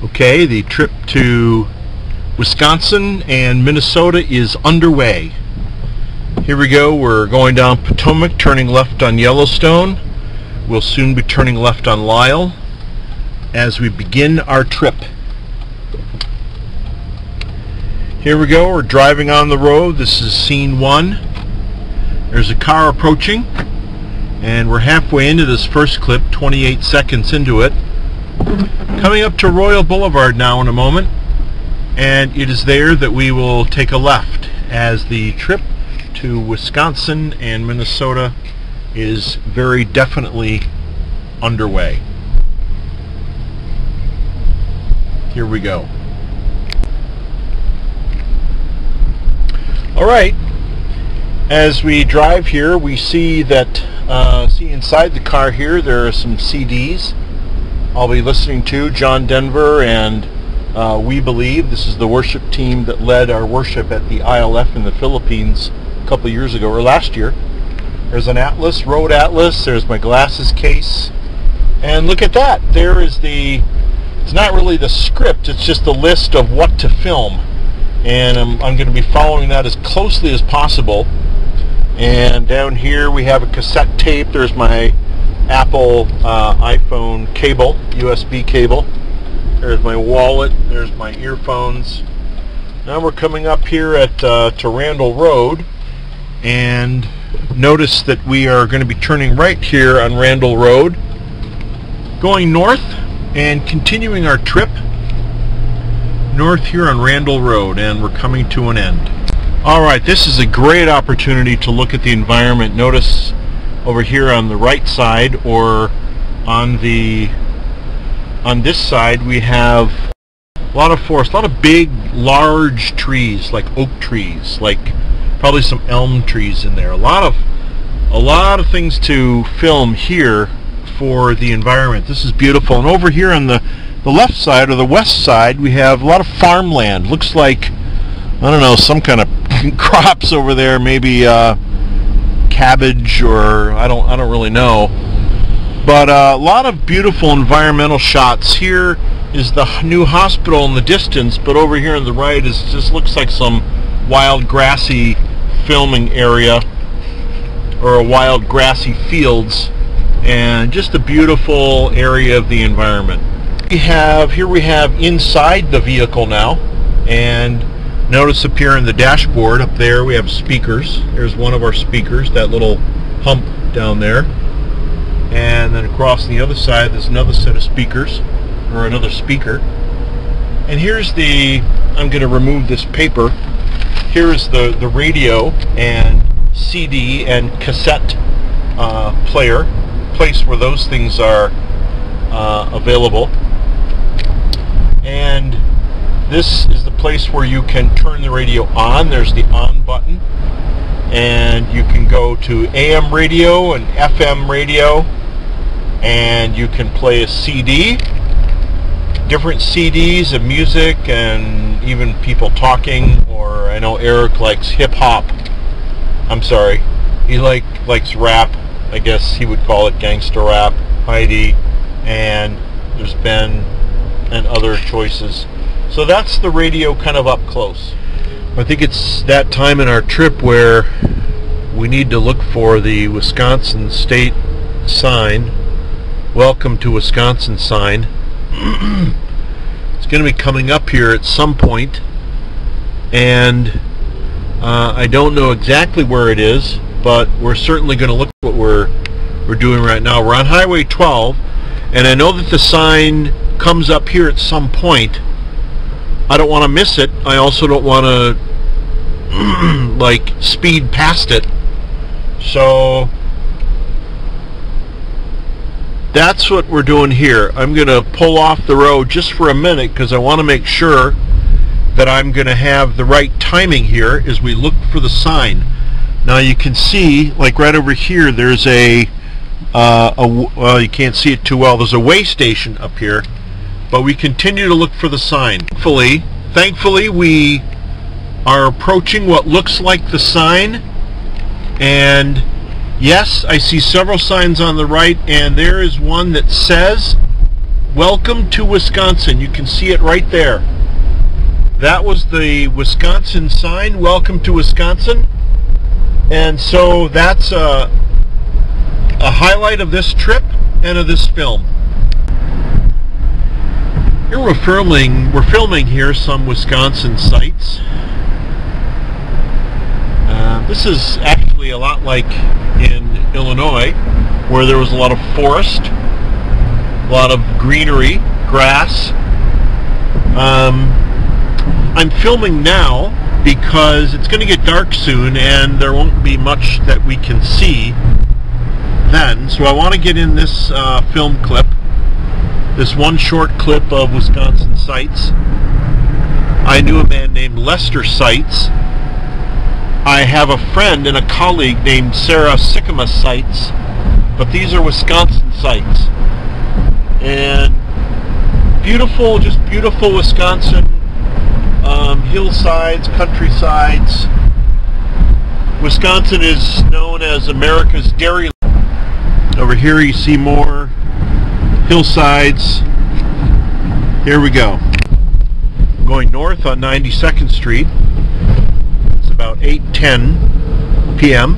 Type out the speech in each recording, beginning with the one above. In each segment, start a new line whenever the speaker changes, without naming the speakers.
Okay, the trip to Wisconsin and Minnesota is underway. Here we go. We're going down Potomac, turning left on Yellowstone. We'll soon be turning left on Lyle as we begin our trip. Here we go. We're driving on the road. This is scene one. There's a car approaching, and we're halfway into this first clip, 28 seconds into it. Coming up to Royal Boulevard now in a moment, and it is there that we will take a left as the trip to Wisconsin and Minnesota is very definitely underway. Here we go. Alright, as we drive here we see that inside the car here there are some CDs I'll be listening to. John Denver and We Believe. This is the worship team that led our worship at the ILF in the Philippines a couple of years ago, or last year. There's an atlas, road atlas. There's my glasses case. And look at that. There is it's not really the script, it's just the list of what to film. And I'm going to be following that as closely as possible. And down here we have a cassette tape. There's my Apple iPhone cable, USB cable. There's my wallet. There's my earphones. Now we're coming up here at to Randall Road, and notice that we are going to be turning right here on Randall Road, going north and continuing our trip north here on Randall Road, and we're coming to an end. Alright, this is a great opportunity to look at the environment. Notice over here on the right side, or on this side, we have a lot of forest, a lot of big, large trees, like oak trees, like probably some elm trees in there. A lot of things to film here for the environment. This is beautiful. And over here on the left side, or the west side, we have a lot of farmland. Looks like, I don't know, some kind of crops over there, maybe cabbage, or I don't really know. But a lot of beautiful environmental shots. Here is the new hospital in the distance, but over here on the right just looks like some wild grassy filming area, or wild grassy fields, and just a beautiful area of the environment. Here we have inside the vehicle now, and notice up here in the dashboard up there we have speakers. There's one of our speakers, that little hump down there. And then across the other side there's another set of speakers, or another speaker. And here's I'm going to remove this paper. Here's the radio and CD and cassette player, place where those things are available. And this is the place where you can turn the radio on. There's the on button, and you can go to AM radio and FM radio, and you can play a CD, different CDs of music, and even people talking. Or I know Erik likes hip hop. I'm sorry, he likes rap. I guess he would call it gangster rap. Heidi, and there's Ben and other choices. So that's the radio kind of up close. I think it's that time in our trip where we need to look for the Wisconsin state sign. Welcome to Wisconsin sign. It's going to be coming up here at some point, and I don't know exactly where it is, but we're certainly going to look at what we're doing right now. We're on Highway 12, and I know that the sign comes up here at some point. I don't want to miss it. I also don't want to like speed past it. So that's what we're doing here. I'm going to pull off the road just for a minute because I want to make sure that I'm going to have the right timing here as we look for the sign. Now you can see, like right over here, there's well, you can't see it too well. There's a way station up here, but we continue to look for the sign. Thankfully, we are approaching what looks like the sign, and yes, I see several signs on the right, and there is one that says Welcome to Wisconsin. You can see it right there. That was the Wisconsin sign, welcome to Wisconsin. And so that's a highlight of this trip and of this film. Here we're filming here some Wisconsin sights. This is actually a lot like in Illinois, where there was a lot of forest, a lot of greenery, grass. I'm filming now because it's going to get dark soon and there won't be much that we can see then. So I want to get in this film clip, this one short clip of Wisconsin sights. I knew a man named Lester Sights. I have a friend and a colleague named Sarah Sycamore Sights, but these are Wisconsin sights. And beautiful, just beautiful Wisconsin hillsides, countrysides. Wisconsin is known as America's dairy. Over here you see more hillsides. Here we go. Going north on 92nd Street. It's about 8:10 p.m.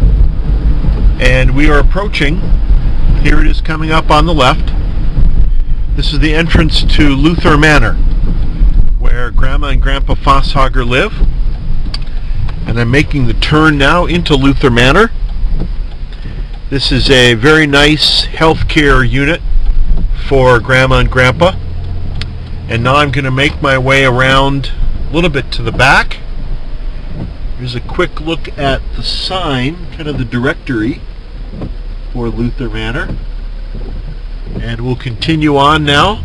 and we are approaching. Here it is coming up on the left. This is the entrance to Luther Manor, where Grandma and Grandpa Fosshager live. And I'm making the turn now into Luther Manor. This is a very nice healthcare unit for Grandma and Grandpa. And now I'm going to make my way around a little bit to the back. Here's a quick look at the sign, kind of the directory for Luther Manor. And we'll continue on now,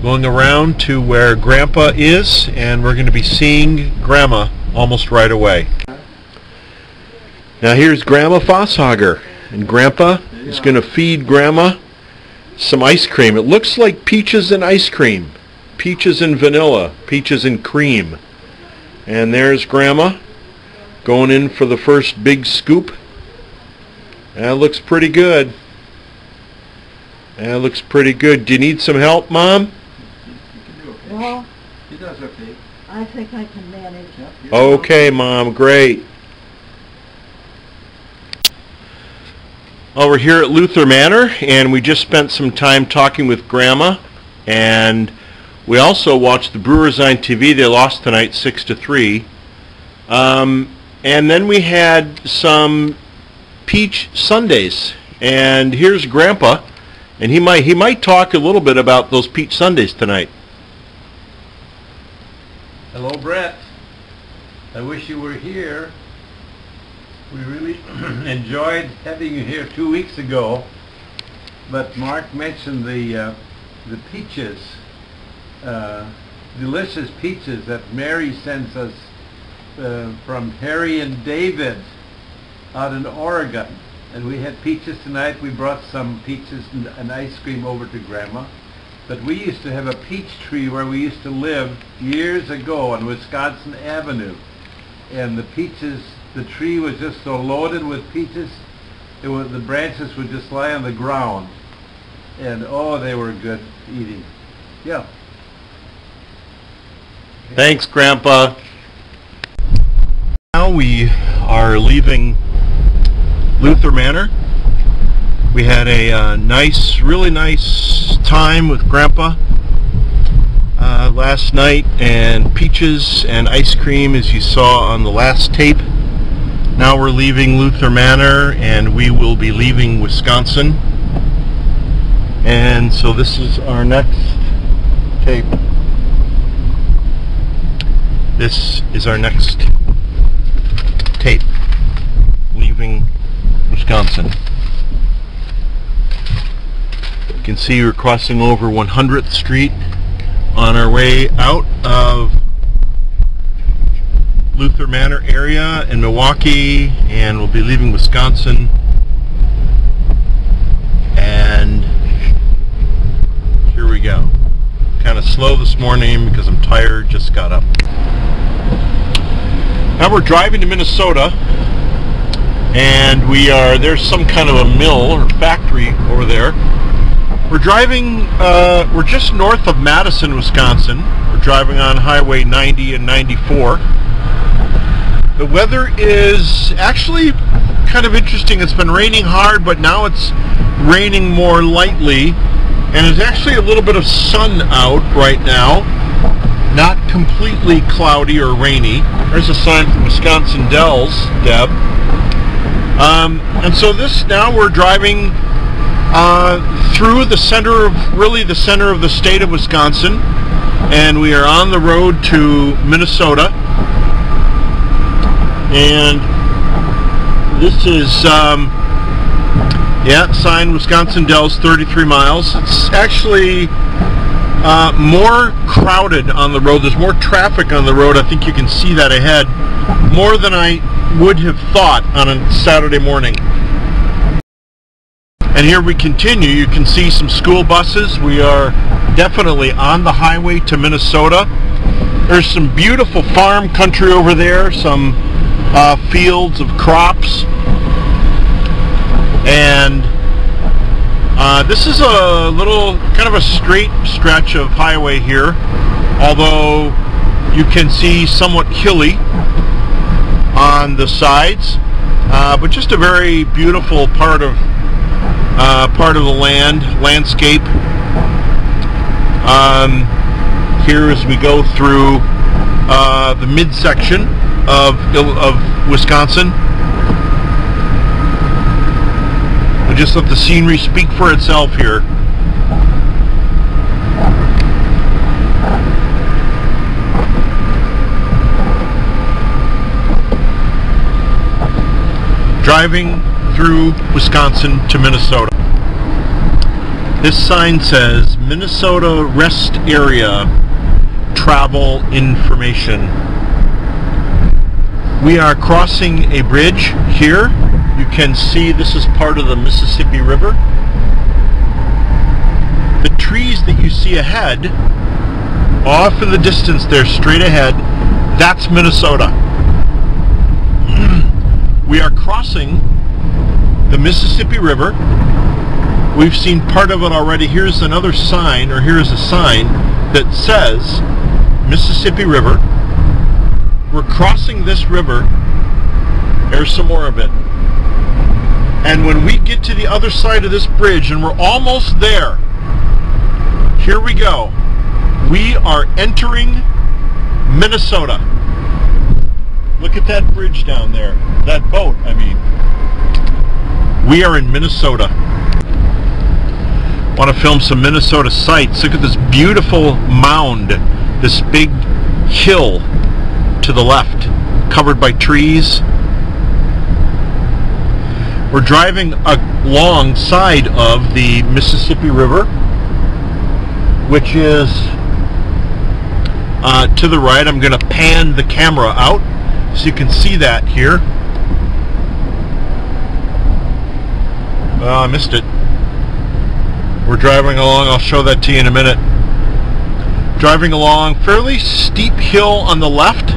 going around to where Grandpa is, and we're going to be seeing Grandma almost right away. Now here's Grandma Fosshager, and Grandpa is going to feed Grandma some ice cream. It looks like peaches and ice cream, peaches and vanilla, peaches and cream. And there's Grandma going in for the first big scoop. That looks pretty good. That looks pretty good. Do you need some help, Mom?
Well,
She does okay.
I think I can manage.
Yep,
Okay, Mom, great. Well, we're here at Luther Manor, and we just spent some time talking with Grandma, and we also watched the Brewers on TV. They lost tonight 6-3. And then we had some peach sundaes, and here's Grandpa, and he might talk a little bit about those peach sundaes tonight.
Hello, Brett. I wish you were here. We really enjoyed having you here 2 weeks ago, but Mark mentioned the peaches, delicious peaches that Mary sends us from Harry and David out in Oregon. And we had peaches tonight. We brought some peaches and ice cream over to Grandma. But we used to have a peach tree where we used to live years ago on Wisconsin Avenue. And the peaches, the tree was just so loaded with peaches, the branches would just lie on the ground. And oh, they were good eating. Yeah.
Thanks, Grandpa. Now we are leaving Luther Manor. We had a really nice time with Grandpa last night, and peaches and ice cream, as you saw on the last tape. Now we're leaving Luther Manor, and we will be leaving Wisconsin. And so this is our next tape. This is our next tape, leaving Wisconsin. You can see we're crossing over 100th Street on our way out of Luther Manor area in Milwaukee, and we'll be leaving Wisconsin. And here we go. Kind of slow this morning because I'm tired, just got up. Now we're driving to Minnesota, and there's some kind of a mill or factory over there. We're driving, we're just north of Madison, Wisconsin. We're driving on Highway 90 and 94. The weather is actually kind of interesting. It's been raining hard, but now it's raining more lightly. And there's actually a little bit of sun out right now. Not completely cloudy or rainy. There's a sign from Wisconsin Dells, Deb. And so now we're driving through the center of, really the center of the state of Wisconsin, and we are on the road to Minnesota. And this is sign Wisconsin Dells, 33 miles. It's actually more crowded on the road. There's more traffic on the road. I think you can see that ahead, more than I would have thought on a Saturday morning. And here we continue. You can see some school buses. We are definitely on the highway to Minnesota. There's some beautiful farm country over there, some fields of crops. And this is a little, kind of a straight stretch of highway here, although you can see somewhat hilly on the sides, but just a very beautiful part of the landscape. Here as we go through the midsection of Wisconsin. We just let the scenery speak for itself here. Driving through Wisconsin to Minnesota. This sign says Minnesota Rest Area Travel Information. We are crossing a bridge here. You can see this is part of the Mississippi River. The trees that you see ahead, off in the distance there, straight ahead, that's Minnesota. We are crossing the Mississippi River. We've seen part of it already. Here's another sign, or here's a sign that says Mississippi River. We're crossing this river. There's some more of it. And when we get to the other side of this bridge, and we're almost there, here we go. We are entering Minnesota. Look at that bridge down there. That boat, I mean. We are in Minnesota. Want to film some Minnesota sights. Look at this beautiful mound, this big hill to the left, covered by trees. We're driving alongside of the Mississippi River, which is to the right. I'm going to pan the camera out so you can see that here. I missed it. We're driving along. I'll show that to you in a minute. Driving along fairly steep hill on the left.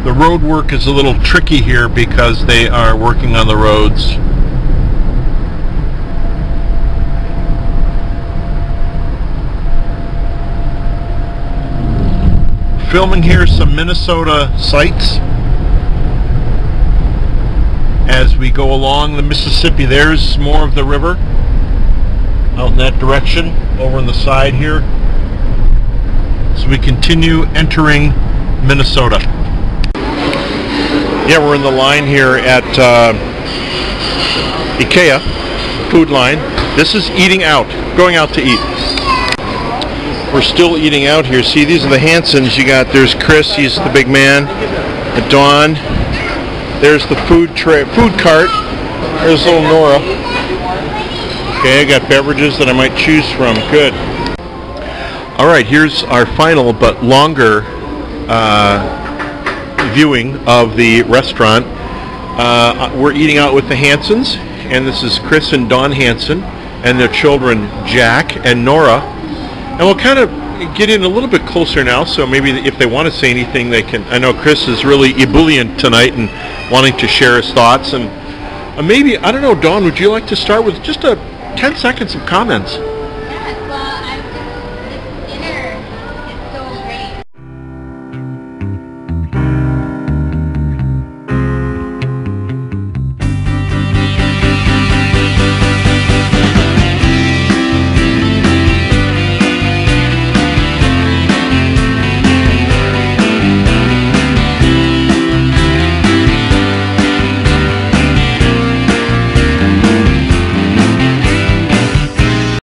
The road work is a little tricky here because they are working on the roads. Filming here some Minnesota sights as we go along the Mississippi. There's more of the river out in that direction, over on the side here. So we continue entering Minnesota. Yeah, we're in the line here at IKEA, food line. This is eating out, going out to eat. We're still eating out here. See, these are the Hansons. There's Chris, he's the big man. And Dawn. There's the food cart. There's little Nora. Okay, I got beverages that I might choose from. Good. All right, here's our final but longer viewing of the restaurant. We're eating out with the Hansons, and this is Chris and Dawn Hanson and their children Jack and Nora. And we'll kind of get in a little bit closer now, so maybe if they want to say anything they can. I know Chris is really ebullient tonight and wanting to share his thoughts, and Maybe, I don't know, Dawn, would you like to start with just 10 seconds of comments?